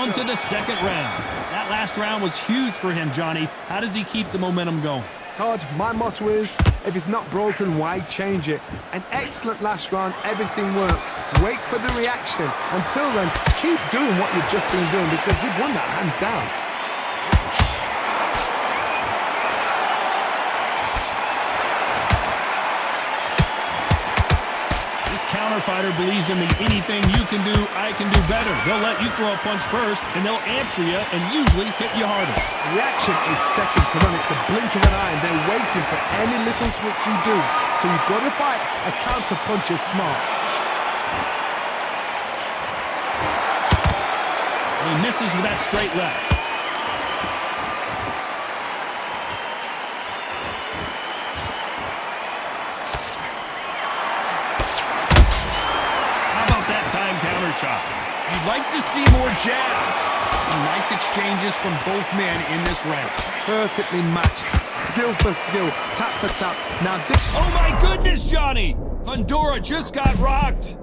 on to the second round. That last round was huge for him, Johnny. How does he keep the momentum going? Todd, my motto is, if it's not broken, why change it? An excellent last round, everything works. Wait for the reaction. Until then, keep doing what you've just been doing because you've won that hands down. Fighter believes in the anything you can do, I can do better. They'll let you throw a punch first, and they'll answer you and usually hit you hardest. Reaction is second to none. It's the blink of an eye, and they're waiting for any little twitch you do. So you've got to fight a counter punch is smart. He misses with that straight left. Shot. You'd like to see more jabs. Some nice exchanges from both men in this round. Perfectly matched. Skill for skill. Tap for tap. Now this... Oh my goodness, Johnny! Fundora just got rocked.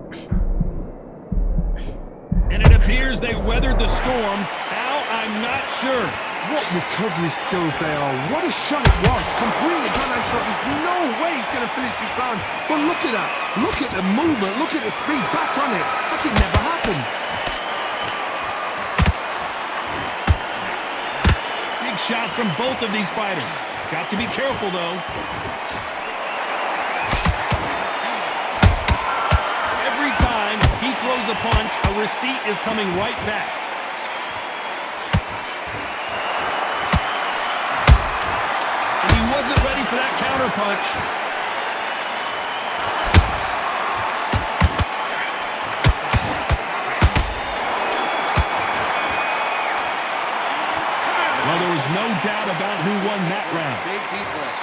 And it appears they weathered the storm. How? I'm not sure. What recovery skills they are. What a shot it was. Completely gone. I thought there's no way he's going to finish this round. But look at that. Look at the movement. Look at the speed. Back on it. Like it never happened. Big shots from both of these fighters. Got to be careful, though. Every time he throws a punch, a receipt is coming right back. Wasn't ready for that counter punch. Well, there was no doubt about who won that round. Big deep breath.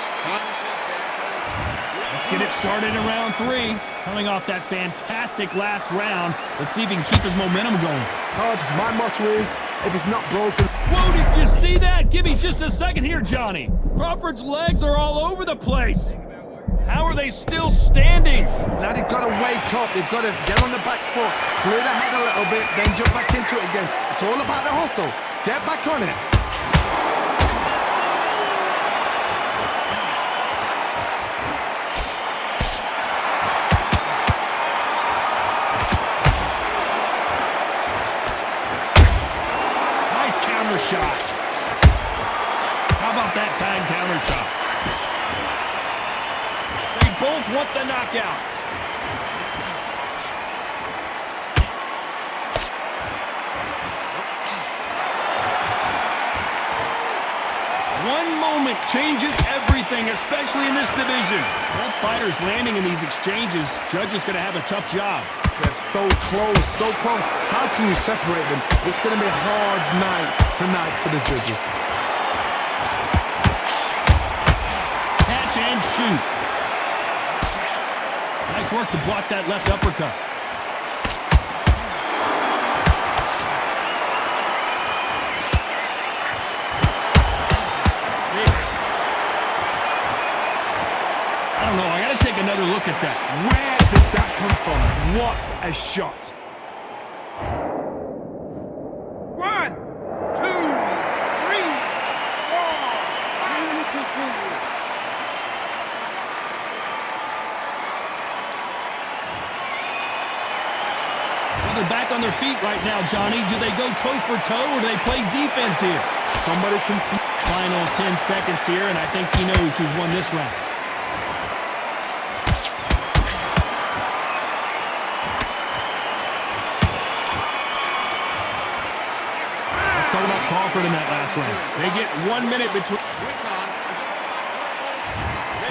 Let's get it started in round 3. Coming off that fantastic last round, let's see if he can keep his momentum going. Todd, my motto is, if it's not broken... Whoa, did you see that? Give me just a second here, Johnny. Crawford's legs are all over the place. How are they still standing? Now they've got to wake up. They've got to get on the back foot, clear the head a little bit, then jump back into it again. It's all about the hustle. Get back on it. Shot. How about that time counter shot? They both want the knockout. One moment changes everything, especially in this division. Both fighters landing in these exchanges. Judge is going to have a tough job. They're so close, so close. How can you separate them? It's going to be a hard night tonight for the judges. Catch and shoot. Nice work to block that left uppercut. I don't know. I got to take another look at that. Where did that come from? What a shot. 1, 2, 3, 4. Well, they're back on their feet right now, Johnny. Do they go toe for toe or do they play defense here? Somebody can see. Final 10 seconds here, and I think he knows who's won this round. Talking about Crawford in that last round. They get 1 minute between.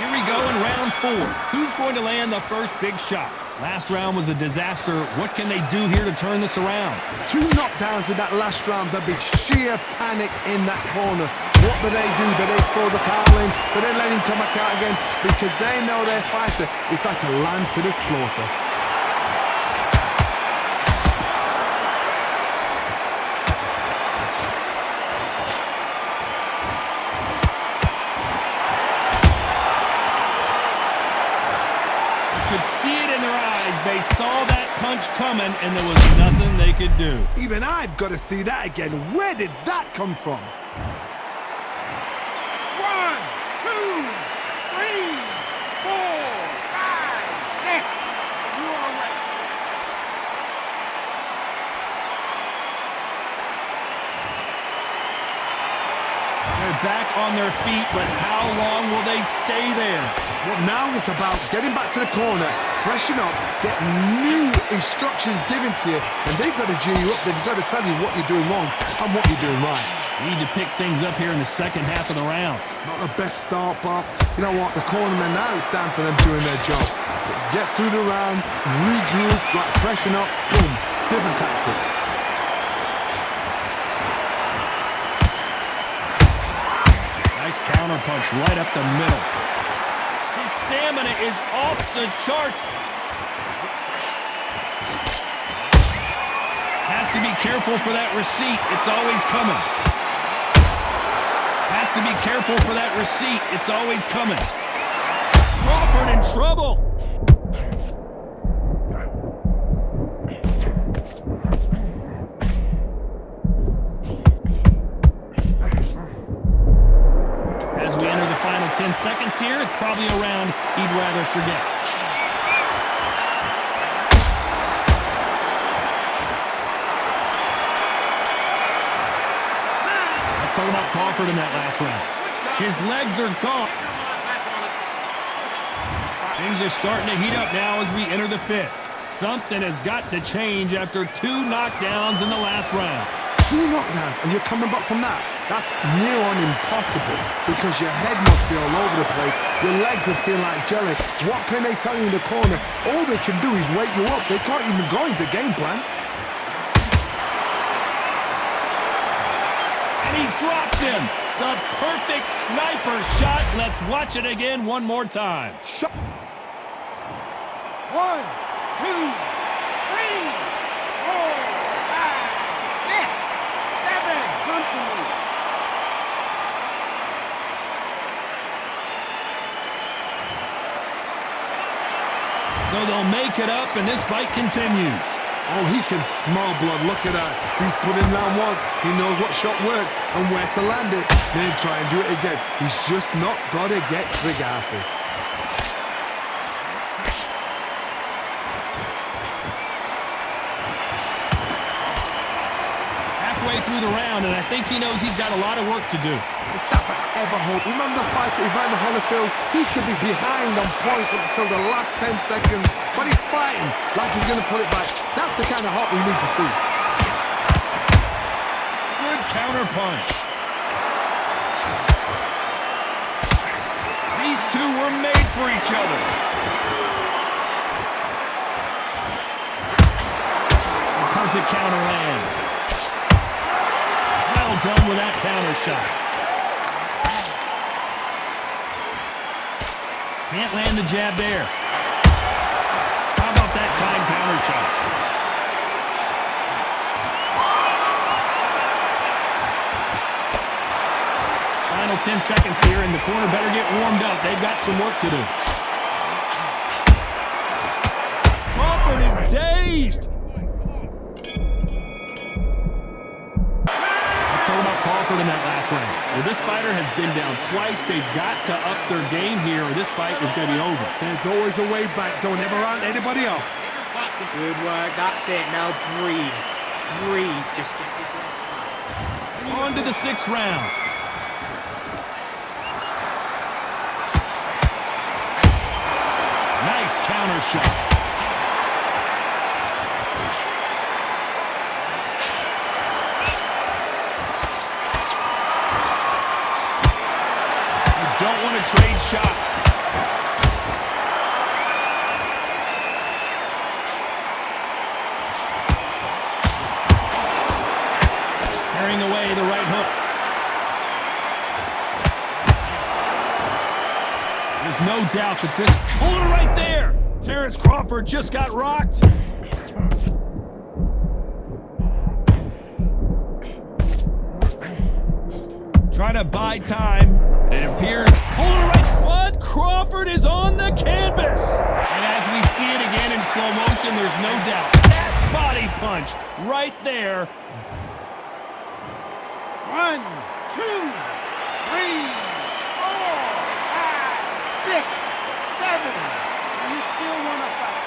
Here we go in round 4. Who's going to land the first big shot? Last round was a disaster. What can they do here to turn this around? 2 knockdowns in that last round. There'll be sheer panic in that corner. What do? Do they throw the foul in? Do they let him come back out again? Because they know their fighter is like a lamb to the slaughter. Could see it in their eyes. They saw that punch punch coming, and there was nothing they could do. Even I've got to see that again. Where did that come from? 1, 2, 3, 4, 5, 6. You are away. They're back on their feet, but how long will they stay there? Well, now it's about getting back to the corner, freshen up, get new instructions given to you, and they've got to G you up. They've got to tell you what you're doing wrong and what you're doing right. Need to pick things up here in the second half of the round. Not the best start, but you know what? The cornermen now, it's down for them doing their job. Get through the round, regroup, like freshen up, boom, different tactics. Nice counter punch right up the middle. His stamina is off the charts. Has to be careful for that receipt. It's always coming. Has to be careful for that receipt. It's always coming. Crawford in trouble. As we enter the final 10 seconds here, it's probably a round he'd rather forget. Let's talk about Crawford in that last round. His legs are gone. Things are starting to heat up now as we enter the fifth. Something has got to change after 2 knockdowns in the last round. 2 knockdowns, and you're coming back from that. That's near on impossible because your head must be all over the place. Your legs are feeling like jelly. What can they tell you in the corner? All they can do is wake you up. They can't even go into game plan. And he dropped him. The perfect sniper shot. Let's watch it again one more time. 1, 2, 3, 4, 5, 6, 7. Come to me. So they'll make it up, and this fight continues. Oh, he can smell blood. Look at that. He's put him down once. He knows what shot works and where to land it. Then try and do it again. He's just not got to get trigger happy. Halfway through the round, and I think he knows he's got a lot of work to do. Mustafa ever hope. Remember the fight at Evander Holyfield? He could be behind on points until the last 10 seconds, but he's fighting like he's going to put it back. That's the kind of hope we need to see. Good counter punch. These two were made for each other. The perfect counter lands. Well done with that counter shot. Can't land the jab there. How about that time counter shot? Final 10 seconds here, and the corner better get warmed up. They've got some work to do. Crawford is dazed. Let's talk about Crawford in that last round. Well, this fighter has been down twice. They've got to up their game here, or this fight is going to be over. There's always a way back. Don't ever round anybody off. Good work. That's it. Now breathe. Breathe. Just get your breath back. On to the 6th round. Nice counter shot. You don't want to trade shots. Carrying away the right hook. There's no doubt that this... Oh, right there! Terrence Crawford just got rocked. Trying to buy time. It appears... Oh, right! What? Crawford is on the canvas! And as we see it again, hand in slow motion, there's no doubt. That body punch right there. 1, 2, 3, 4, 5, 6, 7. You still want to fight?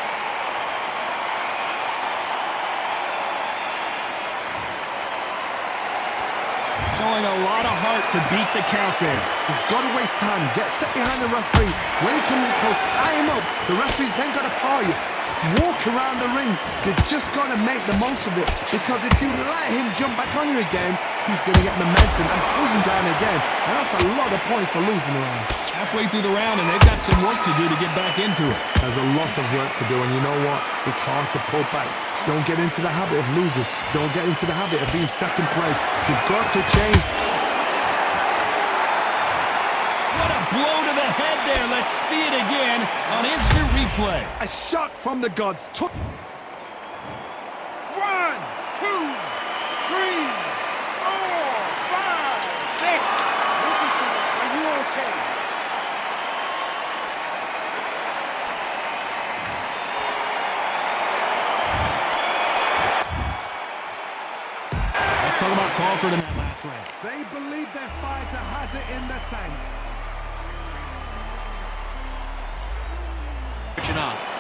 Showing a lot of heart to beat the count there. He's got to waste time. Get step behind the referee. When he comes close, tie him up. The referee's then got to paw you. Walk around the ring. You've just got to make the most of it. Because if you let him jump back on you again, he's going to get momentum and pull you down again. And that's a lot of points to lose in the round. Halfway through the round, and they've got some work to do to get back into it. There's a lot of work to do, and you know what? It's hard to pull back. Don't get into the habit of losing. Don't get into the habit of being second place. You've got to change. What a blow to the head there. Let's see it again on instant replay. A shot from the gods. 1, 2, 3, 4, 5, 6. Listen to me. Are you okay? Let's talk about Crawford in that last round. They believe their fighter has it in the tank.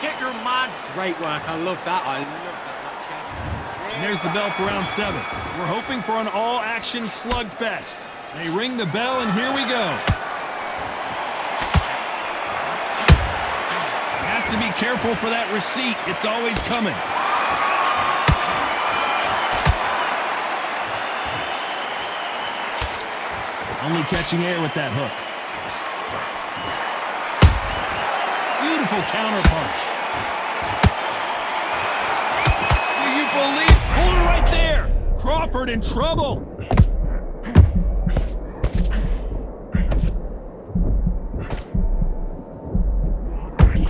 Get your mind. Great work. I love that. I love that champ. And there's the bell for round 7. We're hoping for an all-action slugfest. They ring the bell, and here we go. Has to be careful for that receipt. It's always coming. Only catching air with that hook. Beautiful counter punch. Do you believe? Pulled it right there. Crawford in trouble.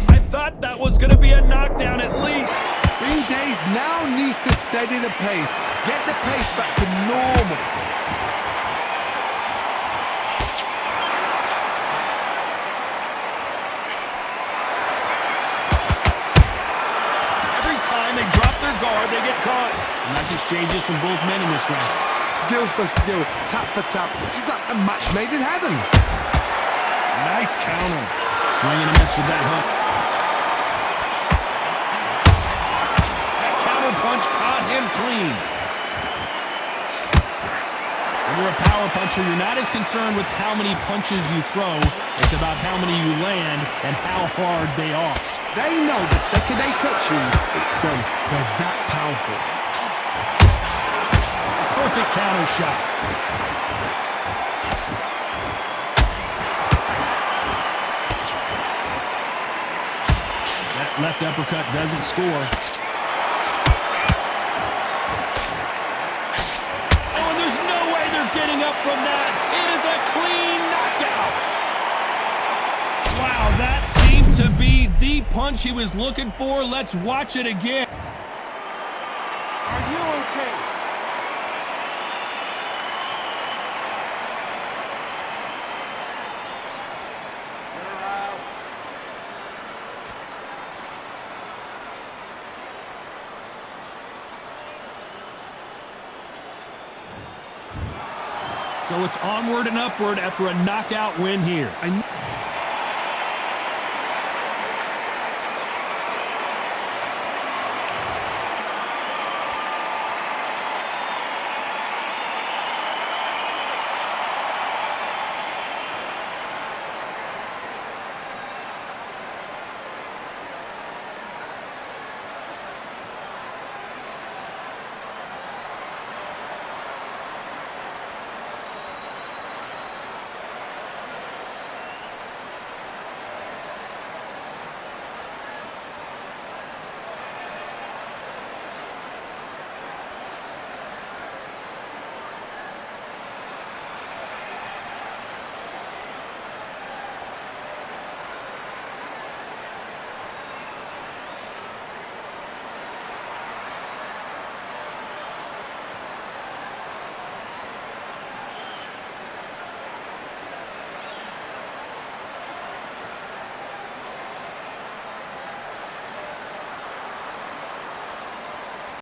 I thought that was going to be a knockdown at least. Green Days now needs to steady the pace. Get the pace back to normal. Guard, they get caught. Nice exchanges from both men in this round. Skill for skill, tap for tap. She's like a match made in heaven. Nice counter. Swing and a miss with that hook. That counter punch caught him clean. When you're a power puncher, you're not as concerned with how many punches you throw. It's about how many you land and how hard they are. They know the second they touch you, it's done. They're that powerful. Perfect counter shot. That left uppercut doesn't score. Oh, and there's no way they're getting up from that. It is a clean knockout. Wow, that seemed to be the punch he was looking for. Let's watch it again. Are you okay? You're out. So it's onward and upward after a knockout win here.